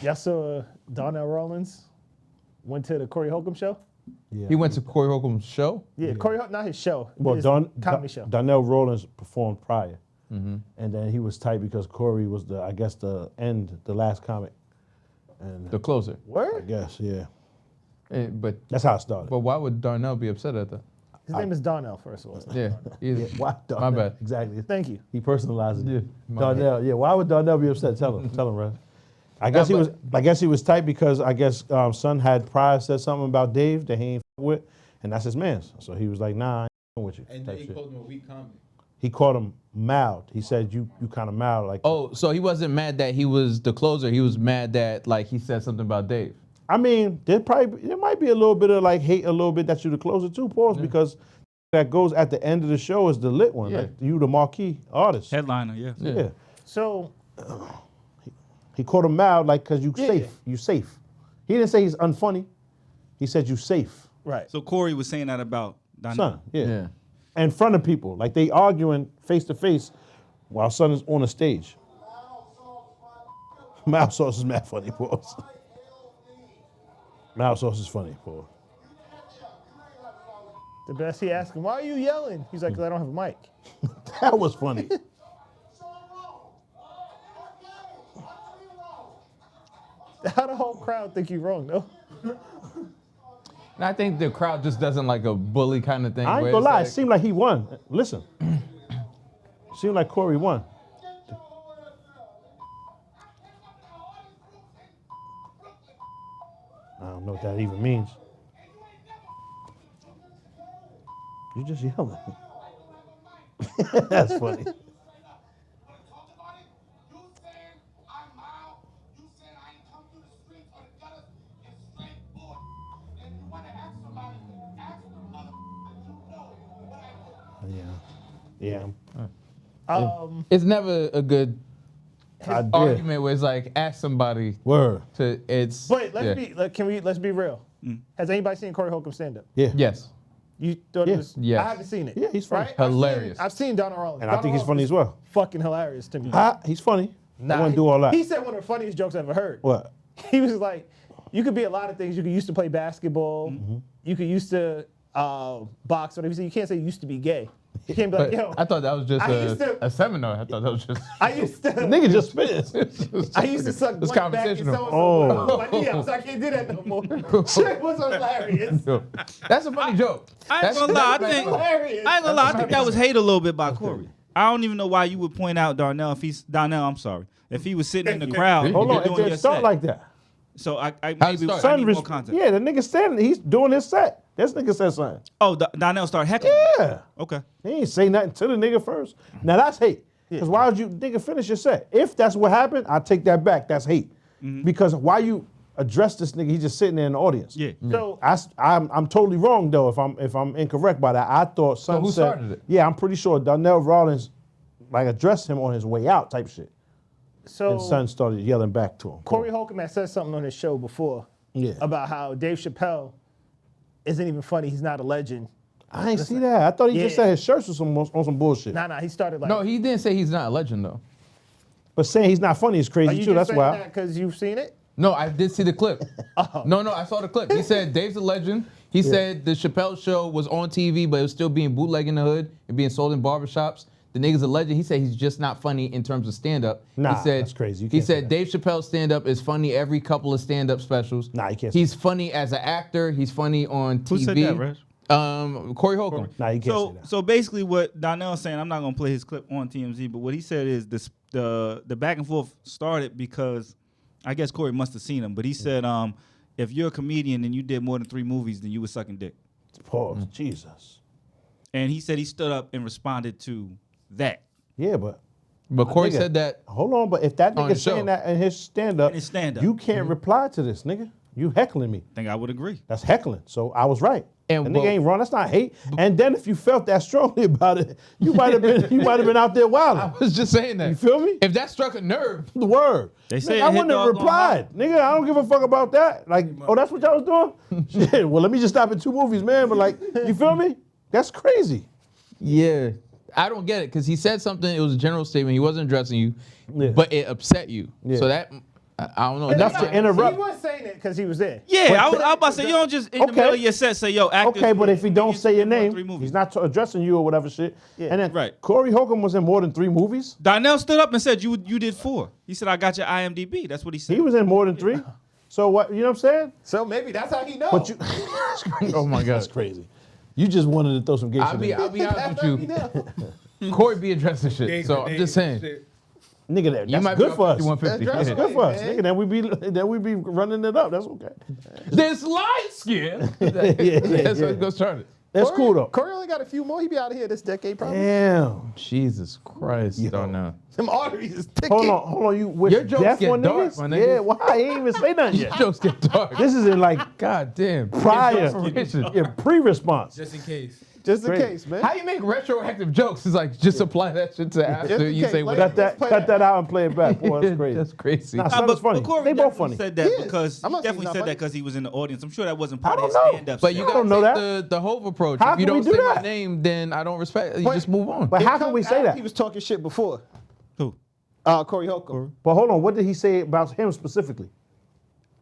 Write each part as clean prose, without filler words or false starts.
Y'all saw Donell Rawlings went to the Cory Holcomb show? Yeah. He went to Cory Holcomb's show? Yeah, Cory Holcomb, not his show. Well, his comedy show. Donell Rawlings performed prior, and then he was tight because Cory was the last comic, and The closer. I Word? guess But that's how it started. why would Darnell be upset at that? His name is Donnell, first of all. Yeah. Why My Darnell? bad. Exactly. Thank you. He personalized it. Yeah, my Darnell. Yeah. Why would Darnell be upset? Tell him, right? I guess he was tight because I guess Son had prior said something about Dave that he ain't with, and that's his man's. So he was like, nah, I ain't with you. And then he called him a weak comic. He called him mild. He said you kind of mild. Like, Oh, so he wasn't mad that he was the closer. He was mad that like he said something about Dave. I mean, there might be a little bit of like hate a little bit that you the closer too, pause, because that goes at the end of the show is the lit one. Yeah. Like you the marquee artist. Headliner, yeah. Yeah. So, He called him mild like because you Yeah. safe. You safe. He didn't say he's unfunny. He said you safe. right. So Cory was saying that about Donell. Son, yeah. In front of people. Like they arguing face to face while Son is on the stage. Mild sauce is mad funny, pause. Mild sauce is funny, pause. The best, he asked him, why are you yelling? He's like, 'cause I don't have a mic. That was funny. How the whole crowd think you wrong, though? And I think the crowd just doesn't like a bully kind of thing. I ain't where gonna it's lie, like- it seemed like he won. Listen. Seemed like Cory won. I don't know what that even means. You just yelling. That's funny. Yeah. It's never a good I did. argument where it's like ask somebody Word. to it's. But let's yeah. let's be real. Has anybody seen Cory Holcomb stand up? Yeah. Yes. You thought it was? Yes. I haven't seen it. Yeah, he's funny. Right? Hilarious. I've seen Donell Rawlings. And I think he's funny as well. Fucking hilarious to me. He's funny. I wouldn't do all that. He said one of the funniest jokes I've ever heard. What? He was like, you could be a lot of things. You could used to play basketball. Mm-hmm. You could used to box. Whatever. You can't say you used to be gay. You can't be like, But yo. I thought that was just I used to- a seminar. I thought that was just. I used to. Nigga just spit. I used to suck It's blunt back in conversational. so-and-so. Like, yeah, so I can't do that no more. Shit was hilarious. That's a funny joke. I ain't gonna lie. I think Hilarious. that was hate a little bit by Cory. I don't even know why you would point out Darnell I'm sorry. If he was sitting in the crowd, Hold on, doing it your didn't start set. like that. So I How'd it maybe start? I need more context. Yeah, the nigga standing, he's doing his set. This nigga said something. Oh, Donell started heckling. Yeah. Okay. He ain't say nothing to the nigga first. Now that's hate. Because why would you nigga finish your set? If that's what happened, I take that back. That's hate. Because why you address this nigga? He's just sitting there in the audience. Yeah. So I'm totally wrong though if I'm incorrect by that. I thought Son who said, started it? Yeah, I'm pretty sure Donell Rawlings like addressed him on his way out type shit. And Son started yelling back to him. Cory Holcomb had said something on his show before about how Dave Chappelle isn't even funny. He's not a legend. I ain't see that. I thought he just said his shirts was on some bullshit. Nah, he started like. No, he didn't say he's not a legend though. But saying he's not funny is Are crazy you too. just That's saying why. that because you've seen it? No, I did see the clip. No, I saw the clip. He said Dave's a legend. He said the Chappelle show was on TV, but it was still being bootlegged in the hood and being sold in barbershops. The nigga's a legend. He said he's just not funny in terms of stand-up. Nah, he said, that's crazy. You He can't say said that. Dave Chappelle's stand-up is funny every couple of stand-up specials. Nah, you can't say He's funny as an actor. He's funny on TV. Who said that, Reg? Corey Holcomb. Nah, you can't say that. So basically, what Donnell's saying, I'm not gonna play his clip on TMZ, but what he said is the back and forth started because I guess Cory must have seen him, but he said if you're a comedian and you did more than 3 movies, then you was sucking dick. Pause. Jesus. And he said he stood up and responded to that. Yeah, but Corey nigga, said that. Hold on, but if that On nigga his show. saying that in his stand-up, In his stand-up. you can't reply to this, nigga. You heckling me. I think I would agree. That's heckling. So I was right. And the well- nigga ain't wrong. That's not hate. And then if you felt that strongly about it, you might have been out there I wilding. was just saying that. You feel me? If that struck a nerve, The word. They Nigga, say I it hit wouldn't have dog on replied. Nigga, I don't give a fuck about that. Like, oh, that's what y'all was doing? Shit, well, let me just stop at 2 movies, man. But like, you feel me? That's crazy. yeah. I don't get it because he said something. It was a general statement. He wasn't addressing you, Yeah. but it upset you. Yeah. So that I don't know. Enough to interrupt. He was saying it because he was there. Yeah, I was about to say, you don't just in the middle of your set say, yo, actors. Okay, but if he don't say your more than 3 name, movies. he's not addressing you or whatever shit. Yeah. And then Right. Corey Holcomb was in more than 3 movies. Donnell stood up and said, you did 4. He said, I got your IMDb. That's what he said. He was in more than 3. So what? You know what I'm saying? So maybe that's how he knows. But you. Oh my God. That's crazy. You just wanted to throw some gay shit in. I'll be honest That's with how he you. knows. Corey be addressing shit. So I'm just saying. Nigga, that's You might good be for us. 5150. That's That's right. good for us. man. Nigga, then we be running it up. That's okay. This light skin. yeah, That's yeah. how it goes started. That's cool though. Corey only got a few more. He be out of here this decade probably. Damn. Jesus Christ. Yo. Don't know. Some arteries is ticking. Hold on. You wish Your jokes death get on dark, niggas? my nigga. Yeah, why? I ain't even say nothing yet. Jokes get dark. This is in like God damn. prior, Information. yeah, pre-response. Just in case. Just in Great. case, man. How you make retroactive jokes? It's like just apply that shit to after Just in you case, say like- whatever. Cut that out and play it back. Boy, that's crazy. That's crazy. Nah, son is funny. Corey They both definitely funny. said that He is. because I'm he not saying definitely he's said not that because he was in the audience. I'm sure that wasn't I part of his don't know. stand-up. But you I gotta don't know take that. the Hove approach. How If you can we don't do say my that? name, then I don't respect. You But- just move on. But how can Come we say after that? He was talking shit before. Who? Corey Holcomb. But hold on, what did he say about him specifically?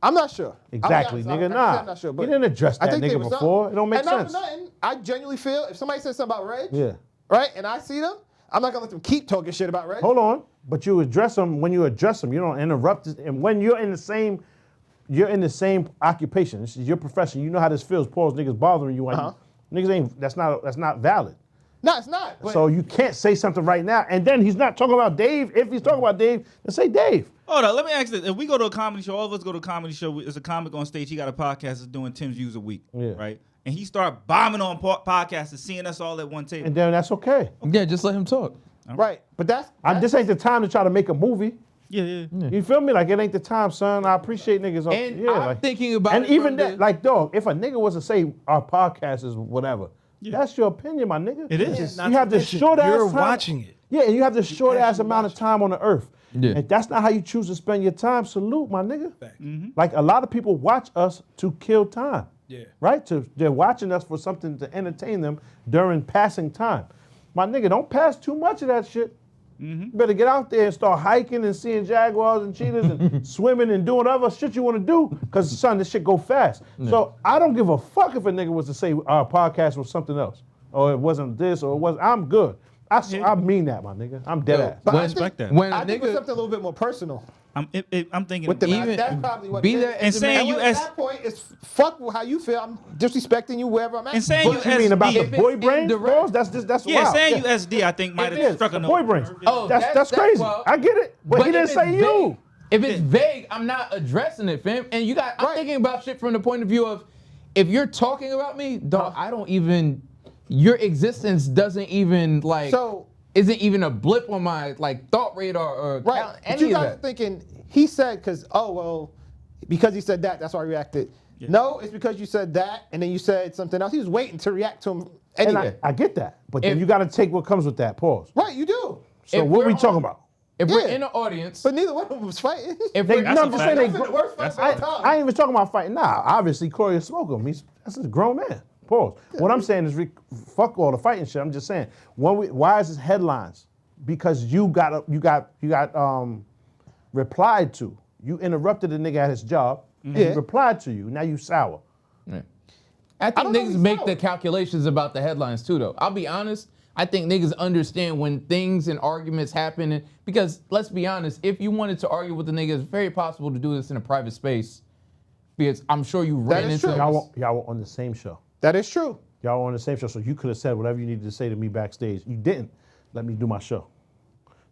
I'm not sure. Exactly, I'll be nigga. honest, Nah, I'm not sure. he But didn't address I that think there nigga was before. something. It don't make And not sense. for nothing, I genuinely feel if somebody says something about Reg, Yeah. right, and I see them, I'm not gonna let them keep talking shit about Reg. Hold on, but you address them when you address them. You don't interrupt it. And when you're in the same occupation. This is your profession. You know how this feels. Pause, niggas bothering you. When niggas ain't. That's not valid. No, it's not. But So you can't say something right now. And then he's not talking about Dave. If he's talking about Dave, then say Dave. Hold on, let me ask this. If we go to a comedy show, all of us go to a comedy show, there's a comic on stage, he got a podcast that's doing 10 views a week, Yeah. right? And he start bombing on podcasts and seeing us all at one table. And then that's okay. Yeah, just let him talk. right, but that's This ain't the time to try to make a movie. Yeah. You feel me? Like, it ain't the time, son. I appreciate niggas. And I'm thinking about And it even from that, the- like, dog, if a nigga was to say our podcast is whatever, that's your opinion, my nigga. It is. You have this short ass You're time. watching it. Yeah, and you have this short ass amount of time on the earth. Yeah. And that's not how you choose to spend your time. Salute, my nigga. Facts. Like, a lot of people watch us to kill time. Yeah. Right? They're watching us for something to entertain them during passing time. My nigga, don't pass too much of that shit. You better get out there and start hiking and seeing jaguars and cheetahs and swimming and doing other shit you want to do. Because, son, this shit go fast. So I don't give a fuck if a nigga was to say our podcast was something else. Or it wasn't this, or it wasn't. I'm good. I mean that, my nigga. I'm dead ass. But I I respect think, that. When a I think it's nigga, something a little bit more personal. I'm thinking With the Even- that's probably what be it is. that And as a saying man, you At as that point, it's fuck how you feel. I'm disrespecting you wherever I'm at. and saying you What you mean about the SD, boy it's brain? indirect. Bros? That's yeah, wild. saying you SD, I think might If have it's struck a the note. boy brain. Oh, that's crazy. well, I get it. But he if didn't it's say you. vague- If it's vague, I'm not addressing it, fam. And I'm Right. thinking about shit from the point of view of, if you're talking about me, dog, I don't even, your existence doesn't even like, So- isn't even a blip on my like thought radar or Right. But any you of guys are that. thinking he said because he said that, that's why I reacted. Yeah. No, it's because you said that and then you said something else. He was waiting to react to him And anyway. I get that. But then If- you got to take what comes with that. Pause. Right, you do. So If what we're we on- talking about? If we're Yeah. in the audience, But neither one of them was fighting. if They, we're, no, I'm just saying That's they. the worst fight of all time. I ain't even talking about fighting. Nah, obviously Cory is smoking. That's a grown man. Pause. What I'm saying is, fuck all the fighting shit. I'm just saying, why is this headlines? Because you got replied to. You interrupted the nigga at his job. And he Yeah. replied to you. Now you sour. I think don't know if niggas he's make sour. the calculations about the headlines too, though. I'll be honest. I think niggas understand when things and arguments happen. Because let's be honest, if you wanted to argue with the nigga, it's very possible to do this in a private space. Because I'm sure you ran is into true. Y'all were on the same show. That is true. Y'all were on the same show, so you could have said whatever you needed to say to me backstage. You didn't. Let me do my show.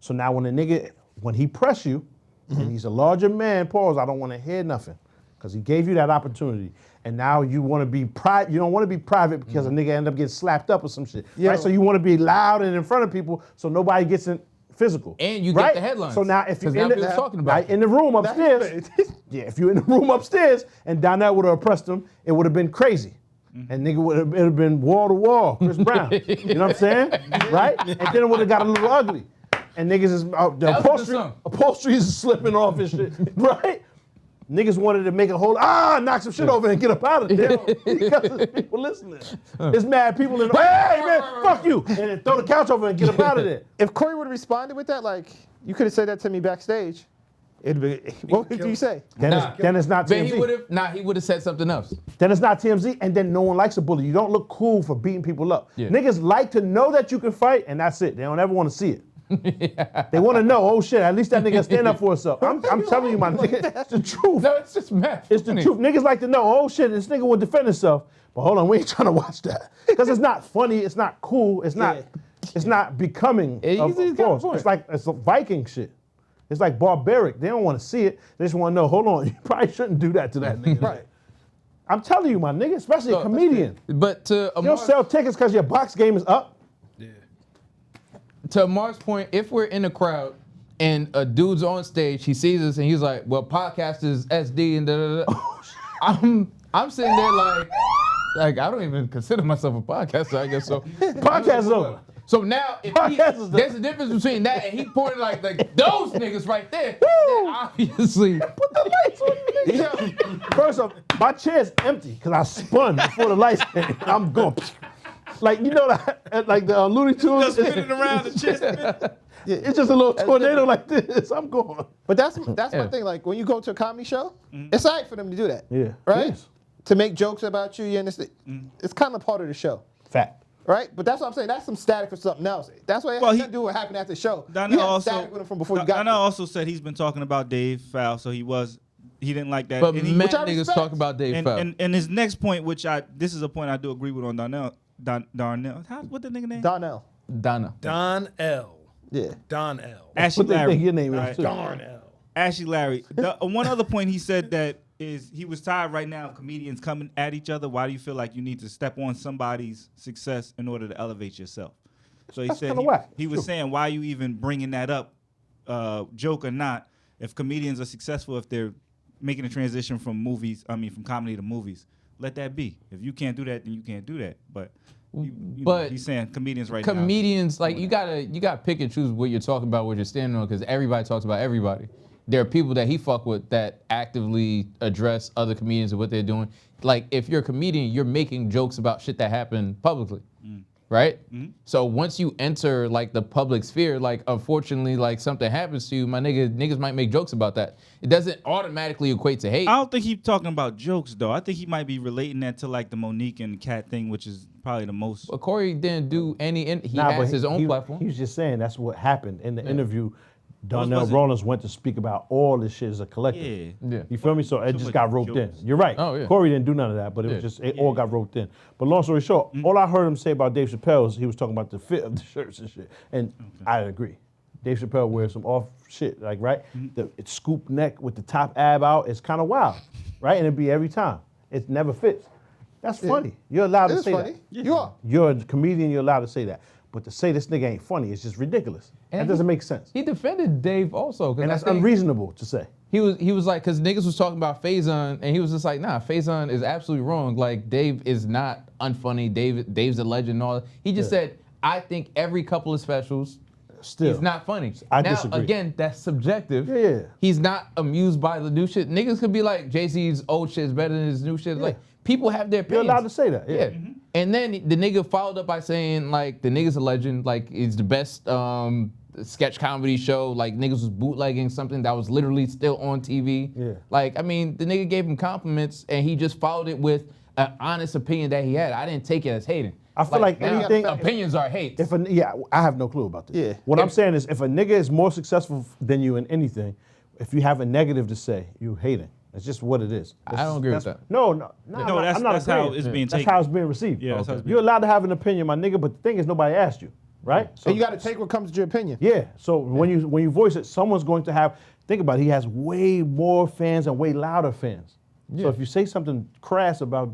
So now when when he press you, and he's a larger man, pause, I don't want to hear nothing. Because he gave you that opportunity. And now you want to be private. You don't want to be private because a nigga end up getting slapped up or some shit. Yeah. Right? So you want to be loud and in front of people so nobody gets in physical. And you get right? the headlines. So now if you're 'Cause now in, people's talking about right, you. in the room upstairs, yeah, if you're in the room upstairs and Donell would have oppressed him, it would have been crazy. And nigga would have been wall to wall, Chris Brown. You know what I'm saying? Right? And then it would have got a little ugly. And niggas is the That was a good song. upholstery is slipping off and shit. Right? Niggas wanted to make a whole knock some shit over and get up out of there because there's people listening. There's mad people in the hey man, fuck you, and then throw the couch over and get up out of there. If Cory would have responded with that, like, you could have said that to me backstage. What did you say? Then it's not Then TMZ. he would have said something else. Then it's not TMZ, and then no one likes a bully. You don't look cool for beating people up. Yeah. Niggas like to know that you can fight, and that's it. They don't ever want to see it. They want to know, oh shit, at least that nigga stand up for himself. I'm telling you, my nigga, it's the truth. No, it's just math. It's the truth. Niggas like to know, oh shit, this nigga will defend himself. But hold on, we ain't trying to watch that. Because it's not funny, it's not cool, it's not becoming of force. It's a Viking shit. It's like barbaric. They don't want to see it. They just want to know, hold on, you probably shouldn't do that to that nigga. Right. I'm telling you, my nigga, especially a comedian. But to You don't sell tickets because your box game is up. To Mark's point, if we're in a crowd and a dude's on stage, he sees us and he's like, well, podcast is SD and da-da-da. I'm sitting there like I don't even consider myself a podcaster, I guess so. Podcast is over. So now, if there's a difference between that and he pointed like those niggas right there, then obviously. Put the lights on me. First off, my chair's empty because I spun before the lights came. I'm going. Like, you know, like the Looney Tunes. Just spinning around the chest. It's just a little tornado like this. I'm going. But that's my thing. Like when you go to a comedy show, it's all right for them to do that. Yeah. Right? Yes. To make jokes about you, it's kind of part of the show. Fact. Right? But that's what I'm saying. That's some static for something else. That's what it has nothing to do with what happened after the show. Donell static with him from before you got there. also said he's been talking about Dave Foul, so he didn't like that. But and he, mad which I niggas respect. talk about Dave Foul. and his next point, this is a point I do agree with on Donell. Darnell. What the nigga name? Donell. Donell. Yeah. Donell. Ashley What they Larry. think your name is, Right. too. Darnell. Ashley Larry. One other point he said that is he was tired right now of comedians coming at each other. Why do you feel like you need to step on somebody's success in order to elevate yourself? So he That's said kinda whack. he was saying, why are you even bringing that up, joke or not, if comedians are successful, if they're making a transition from comedy to movies, let that be. If you can't do that, then you can't do that. But he's saying comedians right now. Comedians, like you gotta pick and choose what you're talking about, what you're standing on, because everybody talks about everybody. There are people that he fuck with that actively address other comedians and what they're doing. Like if you're a comedian, you're making jokes about shit that happened publicly. Right? So once you enter like the public sphere, like unfortunately, like something happens to you, my niggas might make jokes about that. It doesn't automatically equate to hate. I don't think he's talking about jokes though. I think he might be relating that to like the Monique and Cat thing, which is probably the most. But Cory didn't do any. He has his own platform. He was just saying that's what happened in the interview. was Donell it? Rawlings went to speak about all this shit as a collective. Yeah. You feel me? So it just much got roped in. jokes. You're right. Oh, yeah. Cory didn't do none of that, but it was just, it all got roped in. But long story short, all I heard him say about Dave Chappelle is he was talking about the fit of the shirts and shit. And I agree. Dave Chappelle wears some off shit, like, right? It's scoop neck with the top ab out. It's kind of wild, right? And it'd be every time. It never fits. That's funny. You're allowed to It's say funny. that. You are. You're a comedian, you're allowed to say that. But to say this nigga ain't funny, it's just ridiculous. And that doesn't make sense. He defended Dave also. And that's unreasonable to say. He was like, because niggas was talking about Faison, and he was just like, nah, Faison is absolutely wrong. Like, Dave is not unfunny. Dave's a legend and all that. He just said, I think every couple of specials, Still. he's not funny. I now, disagree. again, that's subjective. Yeah. He's not amused by the new shit. Niggas could be like, Jay-Z's old shit is better than his new shit. Like, people have their You're opinions. allowed to say that. Yeah. And then the nigga followed up by saying, like, the nigga's a legend. Like, he's the best sketch comedy show. Like, niggas was bootlegging something that was literally still on TV. Yeah. Like, I mean, the nigga gave him compliments, and he just followed it with an honest opinion that he had. I didn't take it as hating. I feel like now, anything. opinions are hate. I have no clue about this. Yeah. What I'm saying is, if a nigga is more successful than you in anything, if you have a negative to say, you hating. It's just what it is. I don't agree with that. No, that's how it's being That's taken. how it's being received. Yeah, that's how it's being You're allowed to have an opinion, my nigga, but the thing is, nobody asked you, right? So you got to take what comes to your opinion. Yeah. So when you voice it, someone's going to have. Think about it. He has way more fans and way louder fans. So if you say something crass about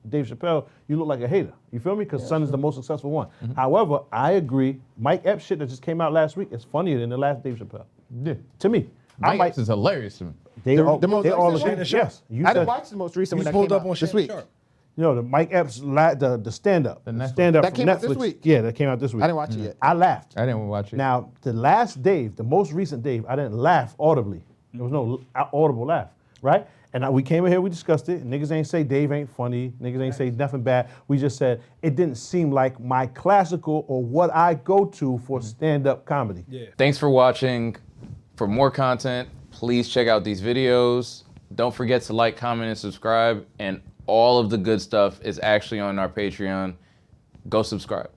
Dave Chappelle, you look like a hater. You feel me? Because Son is the most successful one. However, I agree. Mike Epps shit that just came out last week is funnier than the last Dave Chappelle. Yeah. To me. Mike Epps is hilarious to me. They The all most agree. recent Yes. You I said- didn't watch the most recent one that pulled came up out on this Shannon week. Sharp. You know, the Mike Epps, the stand-up. The Netflix. Stand-up That from came out this Netflix. week? Yeah, that came out this week. I didn't watch it yet. I laughed. I didn't watch it. Now, the last Dave, the most recent Dave, I didn't laugh audibly. There was no audible laugh, right? And we came in here, we discussed it. Niggas ain't say Dave ain't funny. Niggas ain't say nothing bad. We just said it didn't seem like my classical or what I go to for stand-up comedy. Yeah. Thanks for watching. For more content, Please check out these videos. Don't forget to like, comment, and subscribe. And all of the good stuff is actually on our Patreon. Go subscribe.